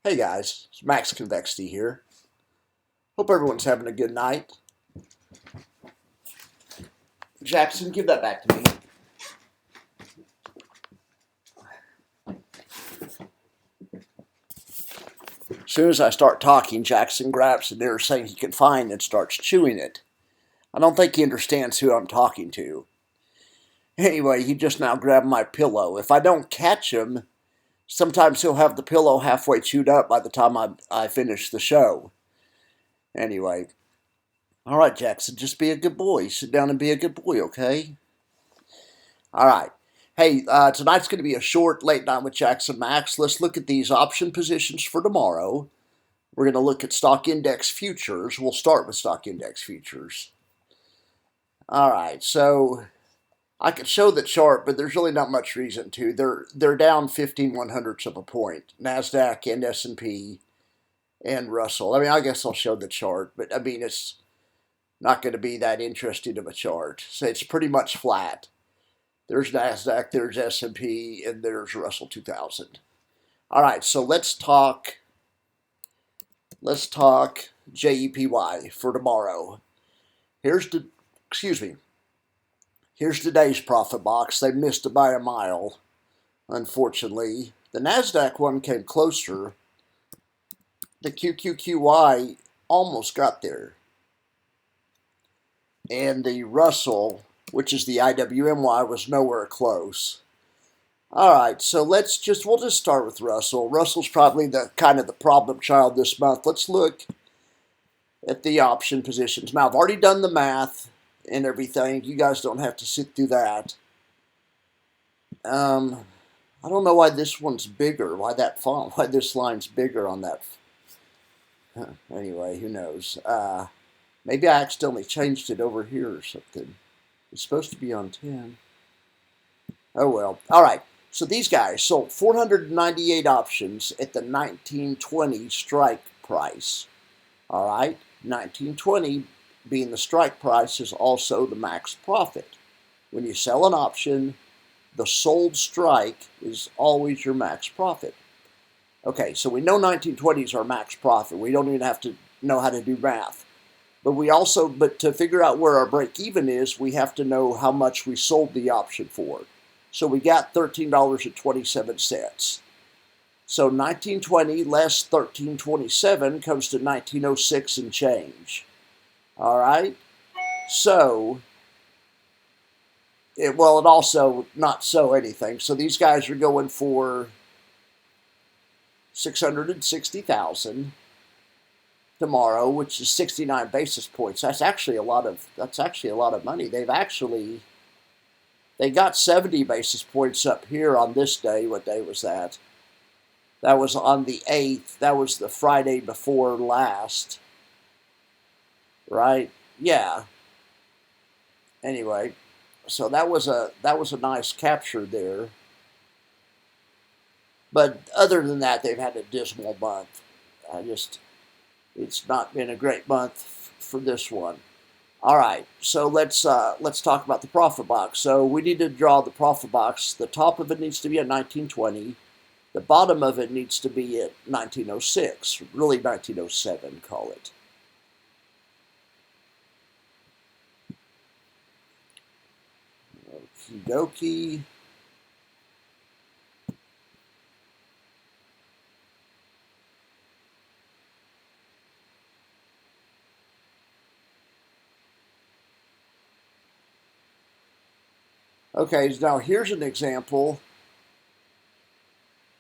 Hey guys, it's Max Convexity here. Hope everyone's having a good night. Jackson, give that back to me. As soon as I start talking, Jackson grabs the nearest thing he can find and starts chewing it. I don't think he understands who I'm talking to. Anyway, he just now grabbed my pillow. If I don't catch him, sometimes he'll have the pillow halfway chewed up by the time I finish the show. Anyway, all right, Jackson, just be a good boy. Sit down and be a good boy, okay? All right. Hey, tonight's going to be a short late night with Jackson Max. Let's look at these option positions for tomorrow. We're going to look at stock index futures. We'll start with stock index futures. All right, so I could show the chart, but there's really not much reason to. They're down 15/100ths of a point. NASDAQ and S&P and Russell. I mean, I guess I'll show the chart, but I mean, it's not going to be that interesting of a chart. So it's pretty much flat. There's NASDAQ, there's S&P, and there's Russell 2000. All right, so let's talk JEPY for tomorrow. Here's today's profit box. They missed it by a mile, unfortunately. The NASDAQ one came closer. The QQQY almost got there. And the Russell, which is the IWMY, was nowhere close. All right, so we'll just start with Russell. Russell's probably the problem child this month. Let's look at the option positions. Now, I've already done the math and everything. You guys don't have to sit through that. I don't know why this one's bigger, why this line's bigger on that. Anyway, who knows? Maybe I accidentally changed it over here or something. It's supposed to be on 10. Oh well. All right. So these guys sold 498 options at the 1920 strike price. All right. 1920 being the strike price is also the max profit. When you sell an option, the sold strike is always your max profit. Okay, so we know 1920 is our max profit. We don't even have to know how to do math. But to figure out where our break even is, we have to know how much we sold the option for. So we got $13.27. So 1920 less 13.27 comes to 1906 and change. All right. So it also not so anything. So these guys are going for 660,000 tomorrow, which is 69 basis points. That's actually a lot of money. They got 70 basis points up here on this day. What day was that? That was on the 8th. That was the Friday before last. Right? Yeah. Anyway, so that was a nice capture there. But other than that, they've had a dismal month. It's not been a great month for this one. All right, so let's talk about the profit box. So we need to draw the profit box. The top of it needs to be at 1920. The bottom of it needs to be at 1906. Really 1907, call it. Okie dokie. Okay, now here's an example.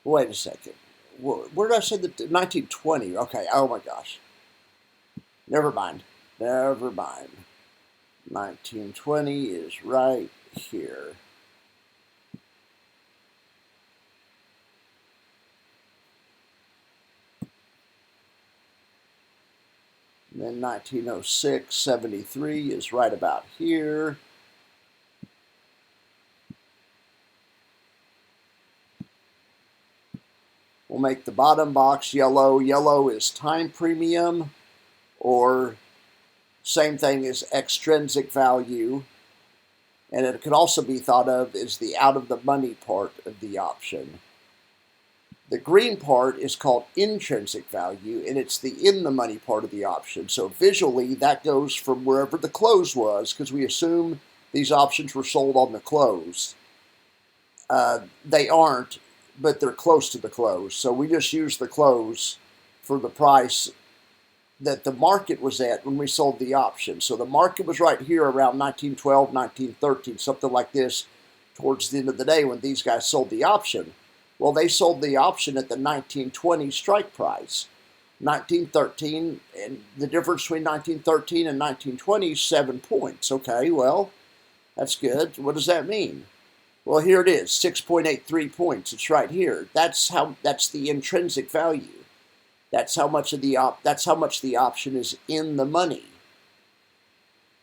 Wait a second. Where did I say that? 1920. Okay, oh my gosh. Never mind. 1920 is right here. And then 1906, 73 is right about here. We'll make the bottom box yellow. Yellow is time premium, or same thing as extrinsic value. And it could also be thought of as the out of the money part of the option. The green part is called intrinsic value, and it's the in-the-money part of the option. So visually, that goes from wherever the close was, because we assume these options were sold on the close. They aren't, but they're close to the close. So we just use the close for the price that the market was at when we sold the option. So the market was right here around 1912, 1913, something like this, towards the end of the day when these guys sold the option. Well, they sold the option at the 1920 strike price. 1913, and the difference between 1913 and 1920 is 7 points. Okay, well, that's good. What does that mean? Well, here it is, 6.83 points. It's right here. That's the intrinsic value. That's how much the option is in the money.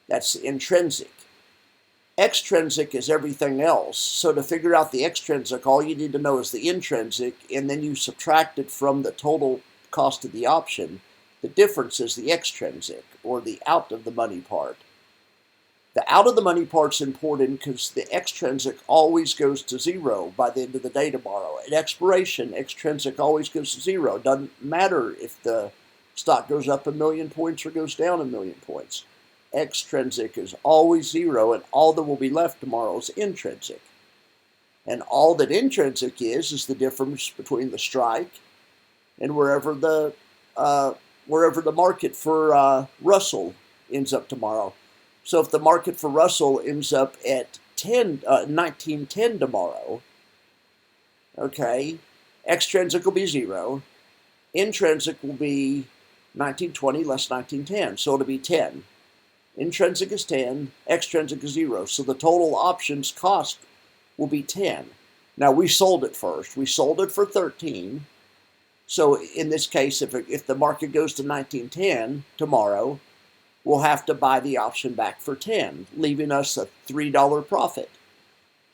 That's intrinsic. Extrinsic is everything else. So to figure out the extrinsic, all you need to know is the intrinsic, and then you subtract it from the total cost of the option. The difference is the extrinsic, or the out of the money part. The out of the money part's important because the extrinsic always goes to zero by the end of the day tomorrow. At expiration, extrinsic always goes to zero. Doesn't matter if the stock goes up 1,000,000 points or goes down 1,000,000 points. Extrinsic is always zero, and all that will be left tomorrow is intrinsic. And all that intrinsic is the difference between the strike and wherever the market for Russell ends up tomorrow. So if the market for Russell ends up at 1910 tomorrow, okay, extrinsic will be zero, intrinsic will be 1920 less 1910, so it'll be 10. Intrinsic is 10, extrinsic is zero, so the total options cost will be 10. Now we sold it first. We sold it for 13. So in this case, if the market goes to 1910 tomorrow, we'll have to buy the option back for 10, leaving us a $3 profit.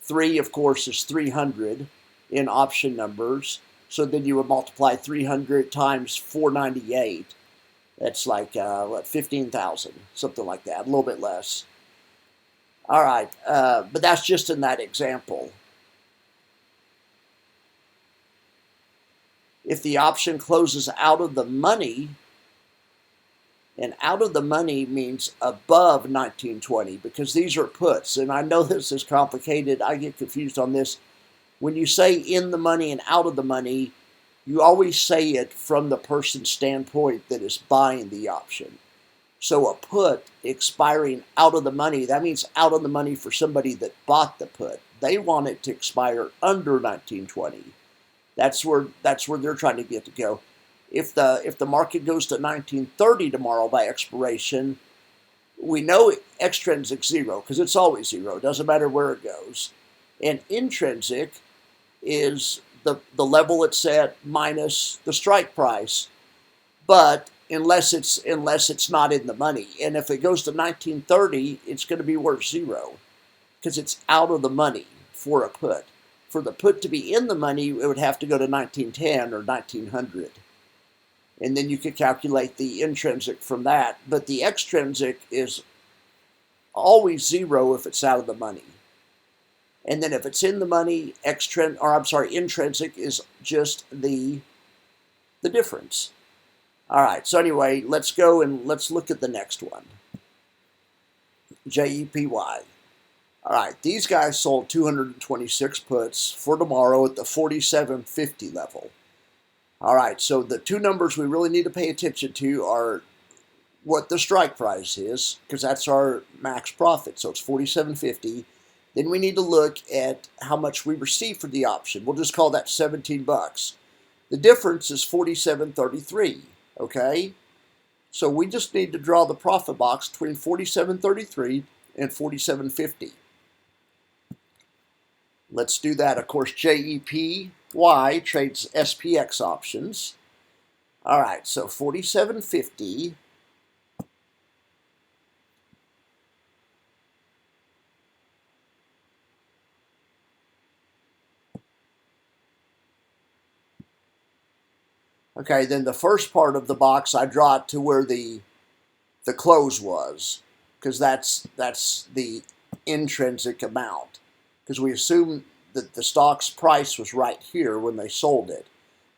3, of course, is 300 in option numbers. So then you would multiply 300 times 498. That's like, 15,000, something like that, a little bit less. All right, but that's just in that example. If the option closes out of the money, and out of the money means above 1920, because these are puts. And I know this is complicated. I get confused on this. When you say in the money and out of the money, you always say it from the person's standpoint that is buying the option. So a put expiring out of the money, that means out of the money for somebody that bought the put. They want it to expire under 1920. That's where they're trying to get to go. If the market goes to 1930 tomorrow by expiration, we know extrinsic zero because it's always zero. It doesn't matter where it goes. And intrinsic is the level it's at minus the strike price, but unless it's not in the money. And if it goes to 1930, it's going to be worth zero because it's out of the money for a put. For the put to be in the money, it would have to go to 1910 or 1900. And then you could calculate the intrinsic from that. But the extrinsic is always zero if it's out of the money. And then if it's in the money, intrinsic is just the difference. All right, so anyway, let's go and let's look at the next one. JEPY. All right, these guys sold 226 puts for tomorrow at the 47.50 level. All right, so the two numbers we really need to pay attention to are what the strike price is, because that's our max profit, so it's 47.50. Then we need to look at how much we received for the option. We'll just call that 17 bucks. The difference is 47.33, okay? So we just need to draw the profit box between 47.33 and 47.50. Let's do that. Of course, JEPY trades SPX options. All right, so 47.50. Okay, then the first part of the box, I draw it to where the close was, because that's the intrinsic amount. Because we assume that the stock's price was right here when they sold it.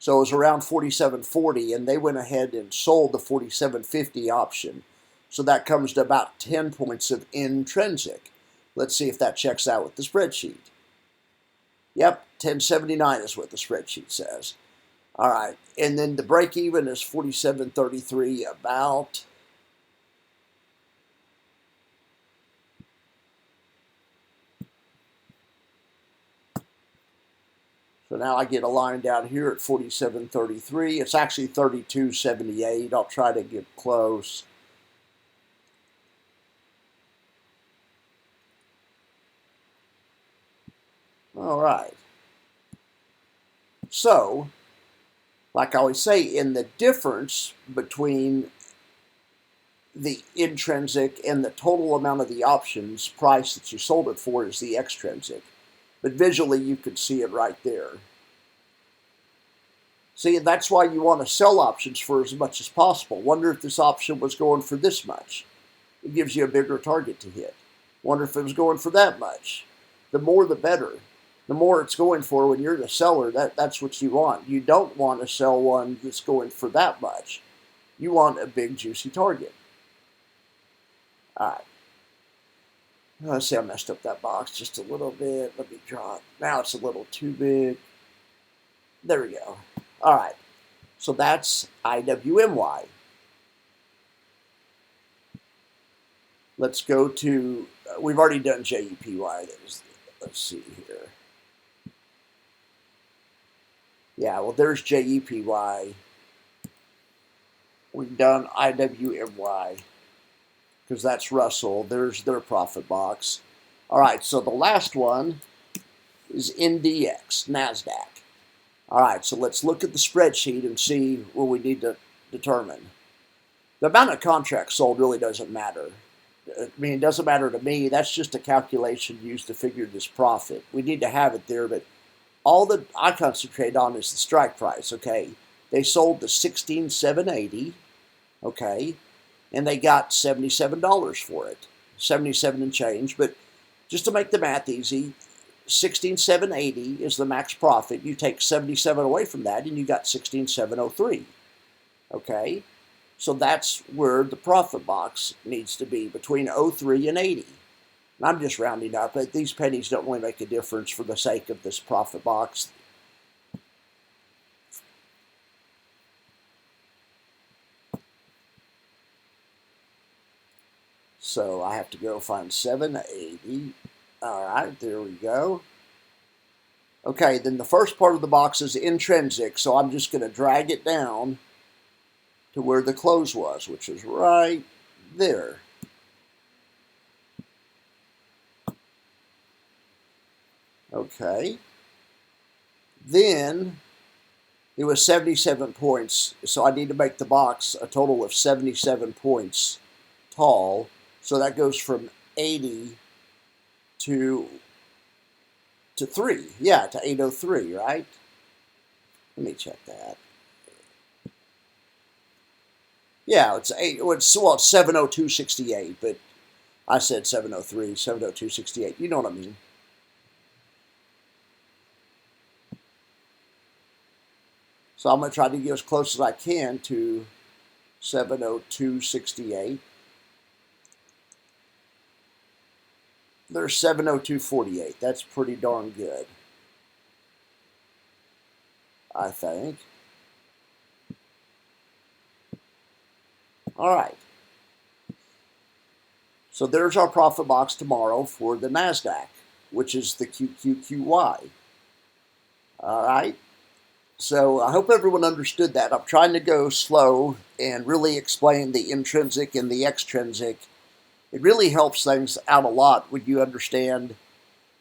So it was around 47.40, and they went ahead and sold the 47.50 option. So that comes to about 10 points of intrinsic. Let's see if that checks out with the spreadsheet. Yep, 1079 is what the spreadsheet says. All right, and then the break even is 47.33 about. So now I get a line down here at 47.33. It's actually 32.78. I'll try to get close. All right. So, like I always say, in the difference between the intrinsic and the total amount of the options price that you sold it for is the extrinsic. But visually, you could see it right there. See, that's why you want to sell options for as much as possible. Wonder if this option was going for this much. It gives you a bigger target to hit. Wonder if it was going for that much. The more, the better. The more it's going for when you're the seller, that's what you want. You don't want to sell one that's going for that much. You want a big, juicy target. All right. Let's see, I messed up that box just a little bit. Let me draw it. Now it's a little too big. There we go. All right. So that's IWMY. Let's go to, we've already done JEPY. Let's see here. Yeah, well, there's JEPY. We've done IWMY because that's Russell. There's their profit box. All right, so the last one is NDX, NASDAQ. All right, so let's look at the spreadsheet and see what we need to determine. The amount of contracts sold really doesn't matter. I mean, it doesn't matter to me. That's just a calculation used to figure this profit. We need to have it there, but all that I concentrate on is the strike price, okay? They sold the 16,780, okay? And they got $77 for it. 77 and change, but just to make the math easy, 16,780 is the max profit. You take 77 away from that, and you got 16,703, okay? So that's where the profit box needs to be, between 03 and 80. And I'm just rounding up. These pennies don't really make a difference for the sake of this profit box. So I have to go find 780. All right, there we go. Okay, then the first part of the box is intrinsic, so I'm just going to drag it down to where the close was, which is right there. Okay. Then it was 77 points, so I need to make the box a total of 77 points tall. So that goes from 80 to 3. Yeah, to 803, right? Let me check that. Yeah, it's 702.68, but I said 703, 702.68. You know what I mean. So I'm going to try to get as close as I can to 702.68. There's 702.48. That's pretty darn good, I think. All right. So there's our profit box tomorrow for the NASDAQ, which is the QQQY. All right. So I hope everyone understood that. I'm trying to go slow and really explain the intrinsic and the extrinsic. It really helps things out a lot when you understand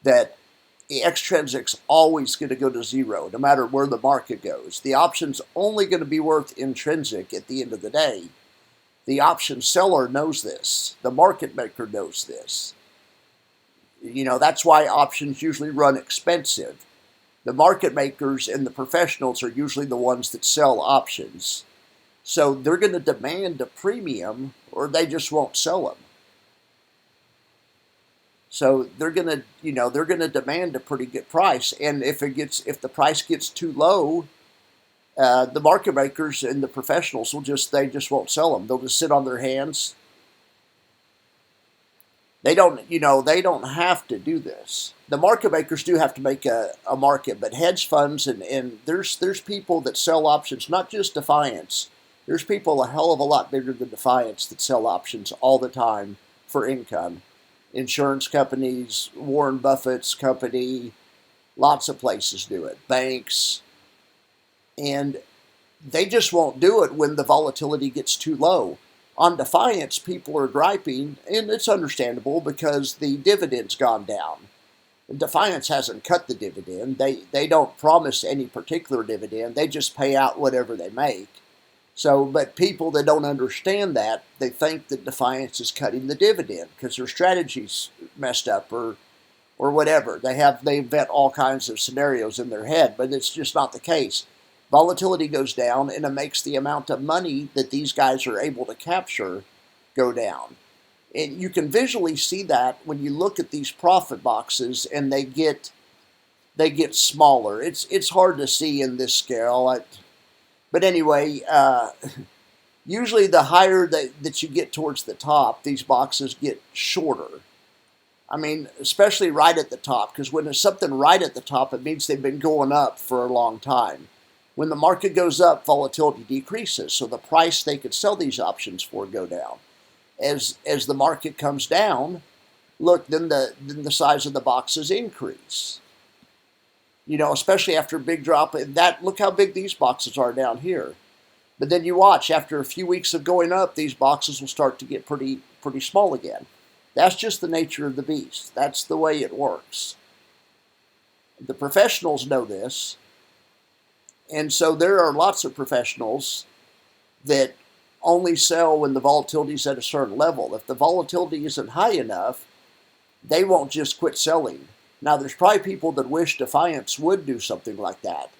that the extrinsic's always going to go to zero, no matter where the market goes. The option's only going to be worth intrinsic at the end of the day. The option seller knows this. The market maker knows this. You know, that's why options usually run expensive. The market makers and the professionals are usually the ones that sell options. So they're going to demand a premium or they just won't sell them. So they're going to, they're going to demand a pretty good price. And if the price gets too low, The market makers and the professionals they just won't sell them. They'll just sit on their hands. They don't have to do this. The market makers do have to make a market, but hedge funds and there's people that sell options, not just Defiance. There's people a hell of a lot bigger than Defiance that sell options all the time for income. Insurance companies, Warren Buffett's company, lots of places do it, banks, and they just won't do it when the volatility gets too low. On Defiance, people are griping, and it's understandable because the dividend's gone down. Defiance hasn't cut the dividend. They don't promise any particular dividend. They just pay out whatever they make. So, but people that don't understand that, they think that Defiance is cutting the dividend because their strategy's messed up or whatever. They invent all kinds of scenarios in their head, but it's just not the case. Volatility goes down, and it makes the amount of money that these guys are able to capture go down. And you can visually see that when you look at these profit boxes, and they get smaller. It's hard to see in this scale. But anyway, usually the higher that you get towards the top, these boxes get shorter. I mean, especially right at the top, because when there's something right at the top, it means they've been going up for a long time. When the market goes up, volatility decreases, so the price they could sell these options for go down. As the market comes down, look, then the size of the boxes increase. Especially after a big drop. Look how big these boxes are down here. But then you watch, after a few weeks of going up, these boxes will start to get pretty small again. That's just the nature of the beast. That's the way it works. The professionals know this. And so there are lots of professionals that only sell when the volatility is at a certain level. If the volatility isn't high enough, they won't just quit selling. Now, there's probably people that wish Defiance would do something like that.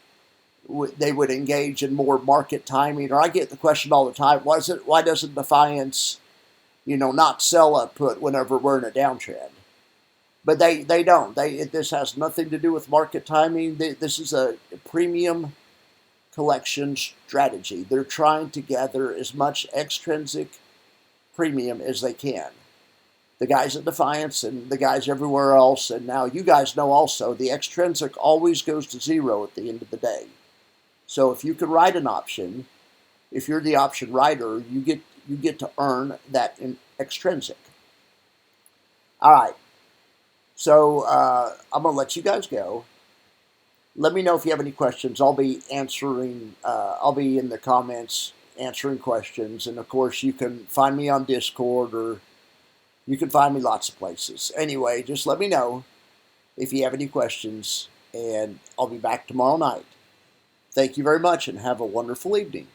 They would engage in more market timing. Or I get the question all the time, why doesn't Defiance, not sell a put whenever we're in a downtrend? But they don't. This has nothing to do with market timing. This is a premium collection strategy. They're trying to gather as much extrinsic premium as they can. The guys at Defiance and the guys everywhere else, and now you guys know also, the extrinsic always goes to zero at the end of the day. So if you can write an option, if you're the option writer, you get to earn that in extrinsic. All right. So I'm going to let you guys go. Let me know if you have any questions. I'll be answering, I'll be in the comments answering questions. And of course, you can find me on Discord, or you can find me lots of places. Anyway, just let me know if you have any questions, and I'll be back tomorrow night. Thank you very much, and have a wonderful evening.